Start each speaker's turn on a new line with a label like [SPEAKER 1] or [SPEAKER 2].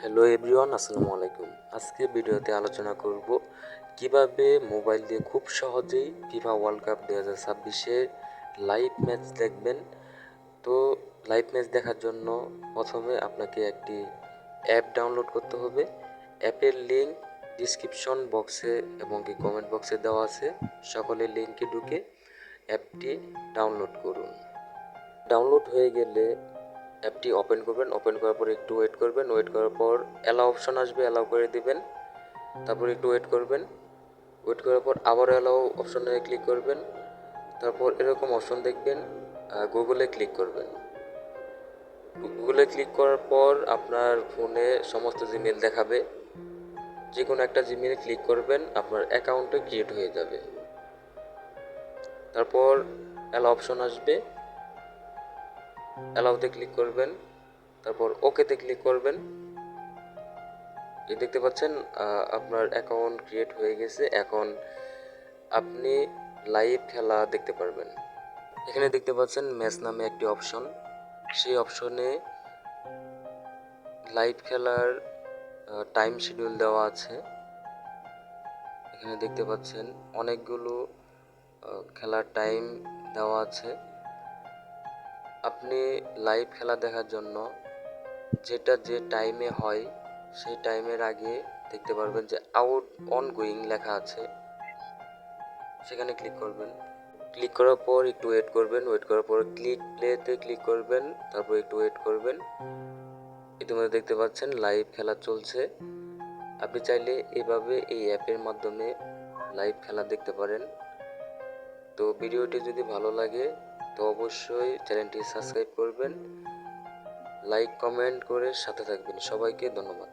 [SPEAKER 1] Hello everyone, আসসালামু আলাইকুম। আজকে ভিডিওতে আলোচনা করব কিভাবে মোবাইল দিয়ে খুব সহজেই ফিফা ওয়ার্ল্ড কাপ 2026-এর লাইভ ম্যাচ দেখবেন। তো লাইভ ম্যাচ দেখার জন্য প্রথমে আপনাকে একটি অ্যাপ ডাউনলোড করতে হবে। অ্যাপের লিঙ্ক ডিসক্রিপশন বক্সে এবং কি কমেন্ট বক্সে দেওয়া আছে। সকলে লিঙ্কে ঢুকে অ্যাপটি ডাউনলোড করুন। ডাউনলোড হয়ে গেলে অ্যাপটি ওপেন করবেন। ওপেন করার পর একটু ওয়েট করবেন। ওয়েট করার পর অ্যালাউ অপশন আসবে, অ্যালাউ করে দিবেন। তারপর একটু ওয়েট করবেন। ওয়েট করার পর আবার অ্যালাউ অপশনে ক্লিক করবেন। তারপর এরকম অপশন দেখবেন, গুগলে ক্লিক করবেন। গুগলে ক্লিক করার পর আপনার ফোনে সমস্ত জিমেল দেখাবে। যে কোনো একটা জিমেলে ক্লিক করবেন, আপনার অ্যাকাউন্টে ক্রিয়েট হয়ে যাবে। তারপর অ্যালাউ অপশন আসবে, অ্যালাউতে ক্লিক করবেন। তারপর ওকেতে ক্লিক করবেন। দেখতে পাচ্ছেন আপনার অ্যাকাউন্ট ক্রিয়েট হয়ে গেছে। এখন আপনি লাইভ খেলা দেখতে পারবেন। এখানে দেখতে পাচ্ছেন ম্যাচ নামে একটি অপশন। সেই অপশনে লাইভ খেলার টাইম শিডিউল দেওয়া আছে। এখানে দেখতে পাচ্ছেন অনেকগুলো খেলার টাইম দেওয়া আছে। আপনি লাইভ খেলা দেখার জন্য যেটা যে টাইমে হয় সেই টাইমের আগে দেখতে পারবেন যে আউট অনগোয়িং লেখা আছে, সেখানে ক্লিক করবেন। ক্লিক করার পর একটু ওয়েট করবেন। ওয়েট করার পর ক্লিক প্লেতে ক্লিক করবেন। তারপর একটু ওয়েট করবেন। ইতিমধ্যে দেখতে পাচ্ছেন লাইভ খেলা চলছে। আপনি চাইলে এভাবে এই অ্যাপের মাধ্যমে লাইভ খেলা দেখতে পারেন। তো ভিডিওটি যদি ভালো লাগে তো অবশ্যই চ্যানেলটি সাবস্ক্রাইব করবেন, লাইক কমেন্ট করে সাথে থাকবেন। সবাইকে ধন্যবাদ।